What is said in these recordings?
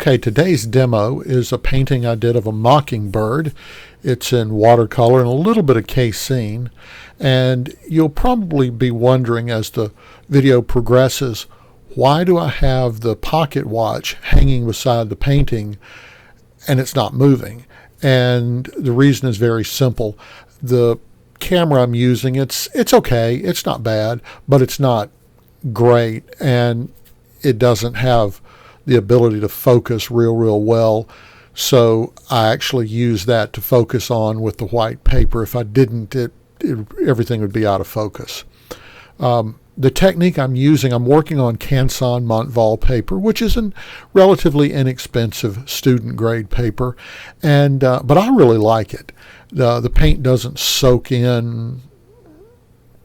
Okay, today's demo is a painting I did of a mockingbird. It's in watercolor and a little bit of casein. And you'll probably be wondering as the video progresses, why do I have the pocket watch hanging beside the painting and it's not moving? And the reason is very simple. The camera I'm using, it's okay, it's not bad, but it's not great, and it doesn't have the ability to focus real well. So I actually use that to focus on with the white paper. If I didn't, everything would be out of focus. The technique I'm using, I'm working on casein Montval paper, which is a relatively inexpensive student grade paper, and but I really like it. The paint doesn't soak in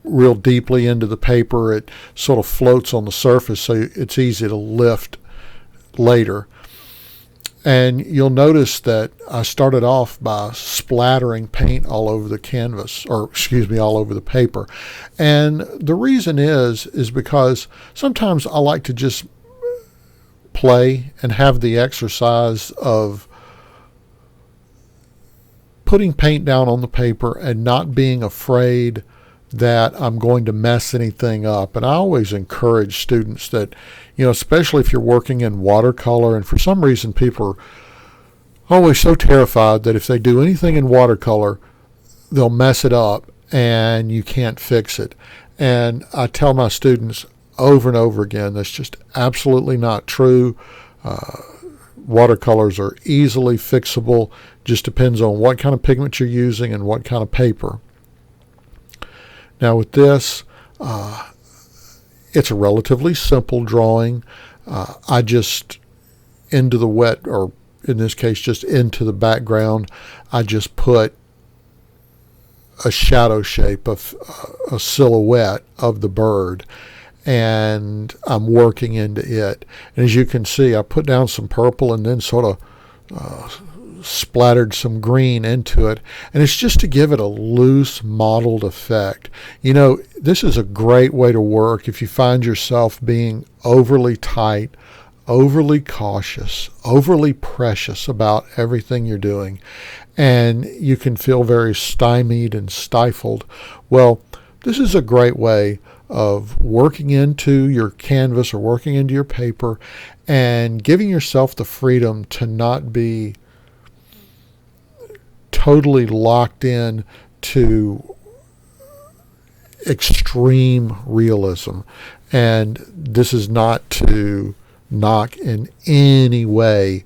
real deeply into the paper. It sort of floats on the surface, so it's easy to lift later. And you'll notice that I started off by splattering paint all over the canvas, or excuse me, all over the paper. And the reason is because sometimes I like to just play and have the exercise of putting paint down on the paper and not being afraid that I'm going to mess anything up. And I always encourage students that, especially if you're working in watercolor, and for some reason people are always so terrified that if they do anything in watercolor, they'll mess it up and you can't fix it. And I tell my students over and over again, that's just absolutely not true. Watercolors are easily fixable, just depends on what kind of pigment you're using and what kind of paper. Now with this, it's a relatively simple drawing. I just, into the wet, or in this case just into the background, I just put a shadow shape of a silhouette of the bird, and I'm working into it. And as you can see, I put down some purple and then sort of splattered some green into it, and it's just to give it a loose mottled effect. This is a great way to work if you find yourself being overly tight, overly cautious, overly precious about everything you're doing, and you can feel very stymied and stifled. Well, this is a great way of working into your canvas or working into your paper and giving yourself the freedom to not be totally locked in to extreme realism. And this is not to knock in any way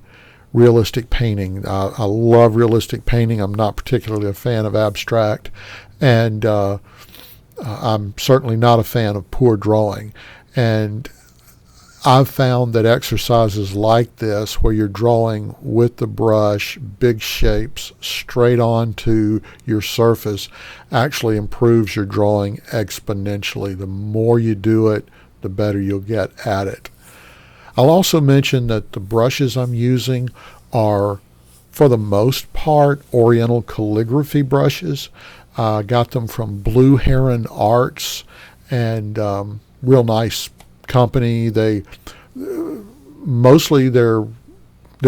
realistic painting. I love realistic painting. I'm not particularly a fan of abstract, and I'm certainly not a fan of poor drawing. And I've found that exercises like this, where you're drawing with the brush, big shapes straight onto your surface, actually improves your drawing exponentially. The more you do it, the better you'll get at it. I'll also mention that the brushes I'm using are, for the most part, Oriental calligraphy brushes. I got them from Blue Heron Arts, and real nice company. They mostly they're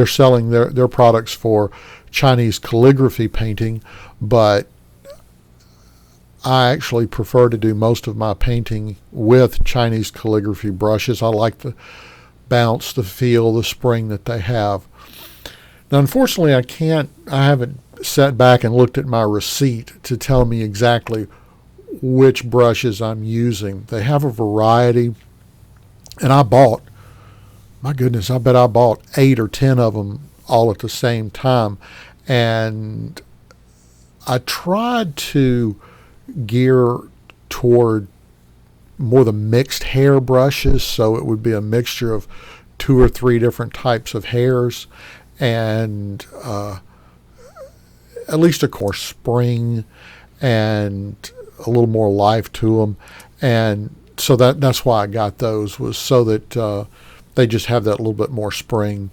selling their products for Chinese calligraphy painting, but I actually prefer to do most of my painting with Chinese calligraphy brushes. I like the bounce, the feel, the spring that they have. Now, unfortunately, I haven't sat back and looked at my receipt to tell me exactly which brushes I'm using. They have a variety. And I bought, my goodness, I bet I bought 8 or 10 of them all at the same time. And I tried to gear toward more the mixed hair brushes, so it would be a mixture of 2 or 3 different types of hairs, and at least, of course, spring and a little more life to them. And so that's why I got those, was so that they just have that little bit more spring.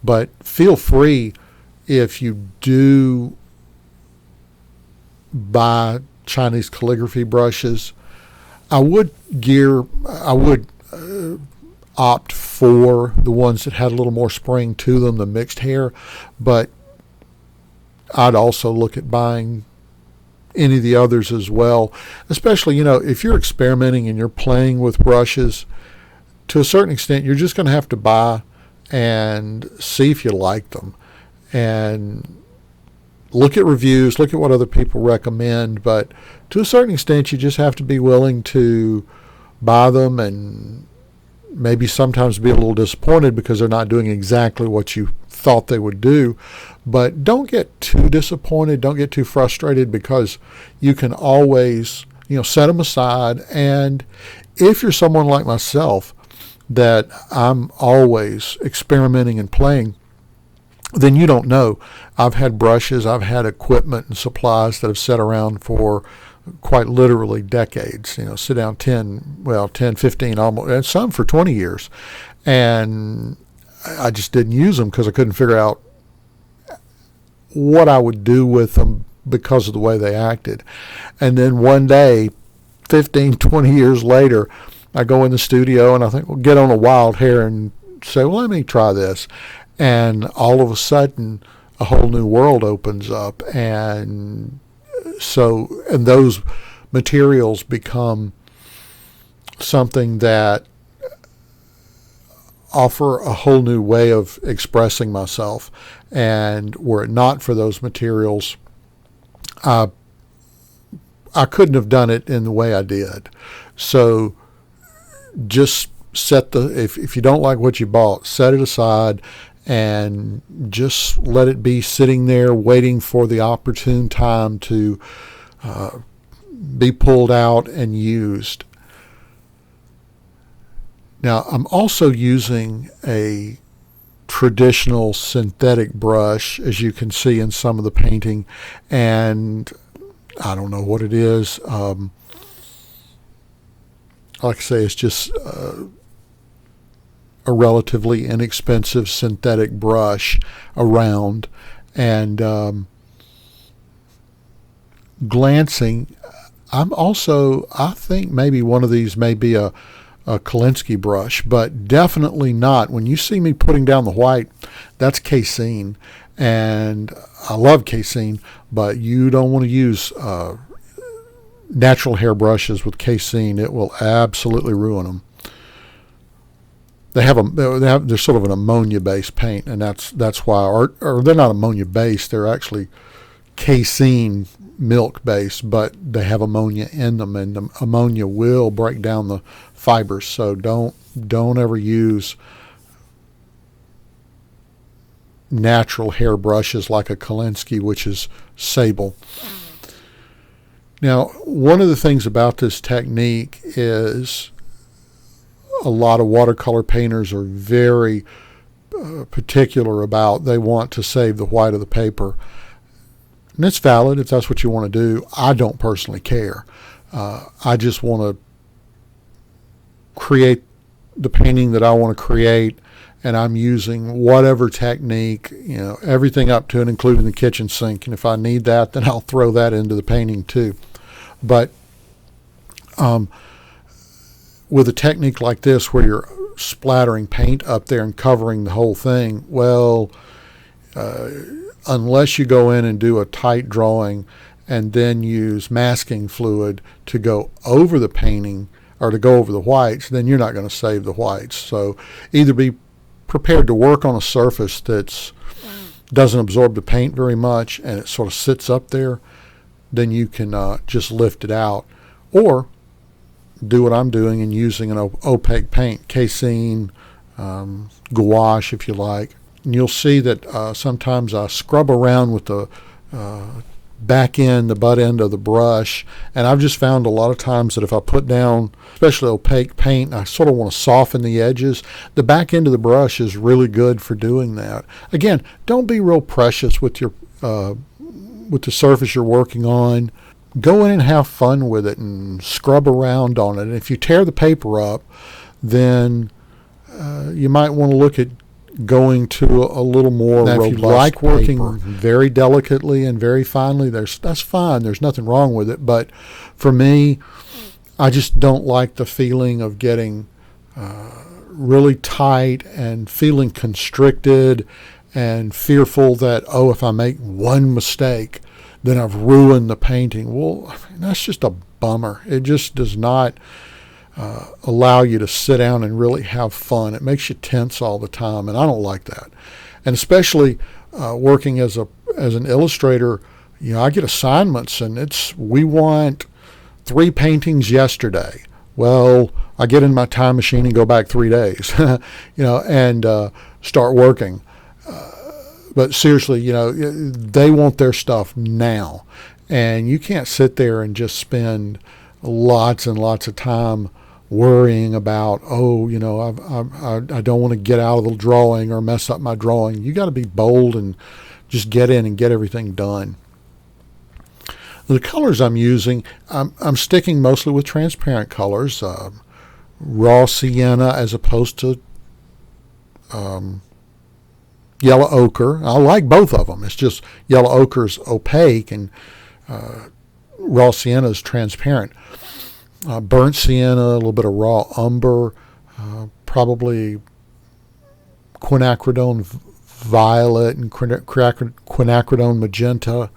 But feel free, if you do buy Chinese calligraphy brushes, I would opt for the ones that had a little more spring to them, the mixed hair, but I'd also look at buying any of the others as well, especially, if you're experimenting and you're playing with brushes, to a certain extent, you're just going to have to buy and see if you like them and look at reviews, look at what other people recommend, but to a certain extent, you just have to be willing to buy them and maybe sometimes be a little disappointed because they're not doing exactly what you thought they would do. But don't get too disappointed, don't get too frustrated, because you can always, set them aside. And if you're someone like myself, that I'm always experimenting and playing, then you don't know. I've had brushes, I've had equipment and supplies that have sat around for quite literally decades, sit down 10, 15, almost, and some for 20 years. And I just didn't use them because I couldn't figure out what I would do with them because of the way they acted. And then one day, 15, 20 years later, I go in the studio and I think, well, get on a wild hair and say, well, let me try this. And all of a sudden, a whole new world opens up. And those materials become something that offer a whole new way of expressing myself. And were it not for those materials, I couldn't have done it in the way I did. So just if you don't like what you bought, set it aside and just let it be sitting there waiting for the opportune time to be pulled out and used. Now, I'm also using a traditional synthetic brush, as you can see in some of the painting, and I don't know what it is. Like I say, it's just a relatively inexpensive synthetic brush around. And glancing, I think maybe one of these may be a Kolinsky brush, but definitely not. When you see me putting down the white, that's casein. And I love casein, but you don't want to use natural hair brushes with casein. It will absolutely ruin them. They're sort of an ammonia-based paint, and that's why, or they're not ammonia-based. They're actually casein milk-based, but they have ammonia in them, and the ammonia will break down the fibers. So don't ever use natural hair brushes like a Kolinsky, which is sable. Now, one of the things about this technique is a lot of watercolor painters are very particular about, they want to save the white of the paper. And it's valid if that's what you want to do. I don't personally care. I just want to create the painting that I want to create, and I'm using whatever technique, everything up to and including the kitchen sink. And if I need that, then I'll throw that into the painting too. But with a technique like this where you're splattering paint up there and covering the whole thing, well, unless you go in and do a tight drawing and then use masking fluid to go over the painting or to go over the whites, then you're not going to save the whites. So either be prepared to work on a surface that doesn't absorb the paint very much and it sort of sits up there, then you can just lift it out, or do what I'm doing and using an opaque paint, casein, gouache if you like. And you'll see that sometimes I scrub around with the the butt end of the brush, and I've just found a lot of times that if I put down especially opaque paint, I sort of want to soften the edges. The back end of the brush is really good for doing that. Again, don't be real precious with your with the surface you're working on. Go in and have fun with it and scrub around on it. And if you tear the paper up, then you might want to look at going to a little more robust paper. If you like working very delicately and very finely, that's fine. There's nothing wrong with it. But for me, I just don't like the feeling of getting really tight and feeling constricted and fearful that, oh, if I make one mistake, then I've ruined the painting. Well, I mean, that's just a bummer. It just does not allow you to sit down and really have fun. It makes you tense all the time, and I don't like that. And especially working as an illustrator, I get assignments, and we want 3 paintings yesterday. Well, I get in my time machine and go back 3 days, and start working. But seriously, they want their stuff now, and you can't sit there and just spend lots and lots of time worrying about, I don't want to get out of the drawing or mess up my drawing. You got to be bold and just get in and get everything done. The colors I'm using, I'm sticking mostly with transparent colors, raw sienna as opposed to yellow ochre. I like both of them. It's just yellow ochre's opaque and raw sienna is transparent. Burnt sienna, a little bit of raw umber, probably quinacridone violet and quinacridone magenta.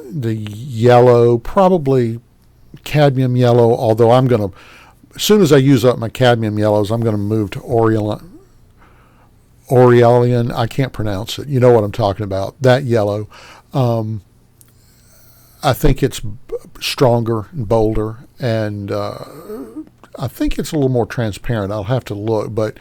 The yellow, probably cadmium yellow, although as soon as I use up my cadmium yellows, I'm going to move to Aurelian. I can't pronounce it. You know what I'm talking about. That yellow. I think it's stronger and bolder, and I think it's a little more transparent. I'll have to look, but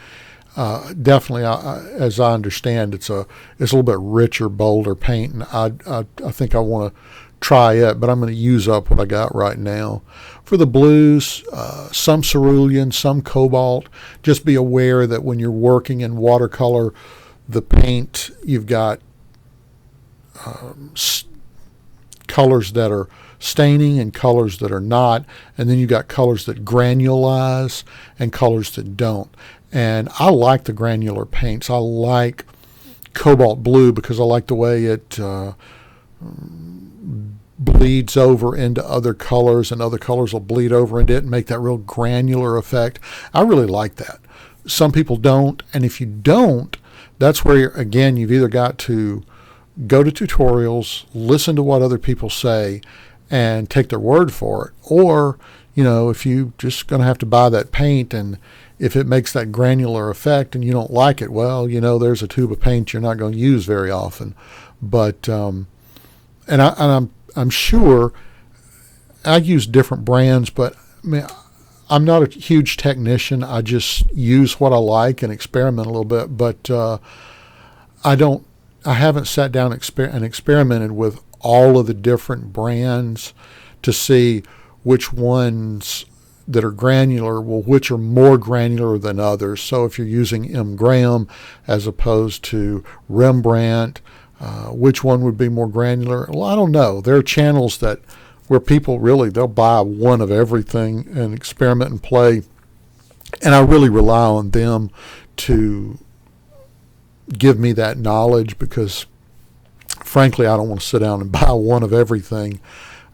definitely, as I understand, it's a little bit richer, bolder paint, and I think I want to try it, but I'm going to use up what I got right now. For the blues, some cerulean, some cobalt. Just be aware that when you're working in watercolor, the paint, you've got colors that are staining and colors that are not, and then you've got colors that granulize and colors that don't. And I like the granular paints. I like cobalt blue because I like the way it bleeds over into other colors, and other colors will bleed over into it and make that real granular effect. I really like that. Some people don't, and if you don't, that's where, again, you've either got to go to tutorials, listen to what other people say, and take their word for it. Or, if you just going to have to buy that paint, and if it makes that granular effect and you don't like it, well, there's a tube of paint you're not going to use very often. But I'm sure I use different brands, but I'm not a huge technician. I just use what I like and experiment a little bit. But I haven't sat down and experimented with all of the different brands to see which ones that are granular, which are more granular than others. So if you're using M. Graham as opposed to Rembrandt, which one would be more granular? Well, I don't know. There are channels where people they'll buy one of everything and experiment and play. And I really rely on them to give me that knowledge because, frankly, I don't want to sit down and buy one of everything.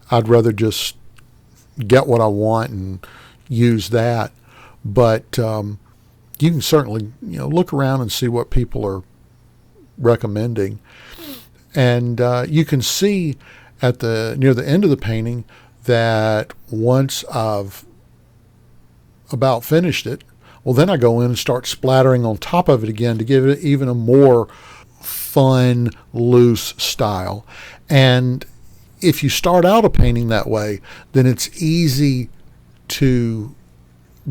I'd rather just get what I want and use that. But you can certainly look around and see what people are recommending. And you can see near the end of the painting that once I've about finished it, well, then I go in and start splattering on top of it again to give it even a more fun, loose style. And if you start out a painting that way, then it's easy to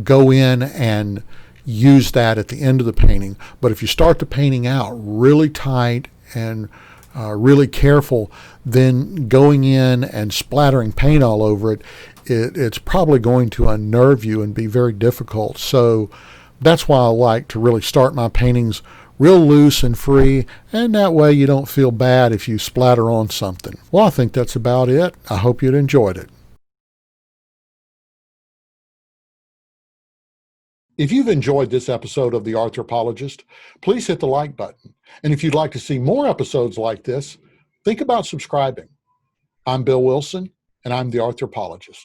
go in and use that at the end of the painting. But if you start the painting out really tight and really careful, then going in and splattering paint all over it, it's probably going to unnerve you and be very difficult. So that's why I like to really start my paintings real loose and free, and that way you don't feel bad if you splatter on something. Well, I think that's about it. I hope you'd enjoyed it. If you've enjoyed this episode of The Arthropologist, please hit the like button. And if you'd like to see more episodes like this, think about subscribing. I'm Bill Wilson, and I'm The Arthropologist.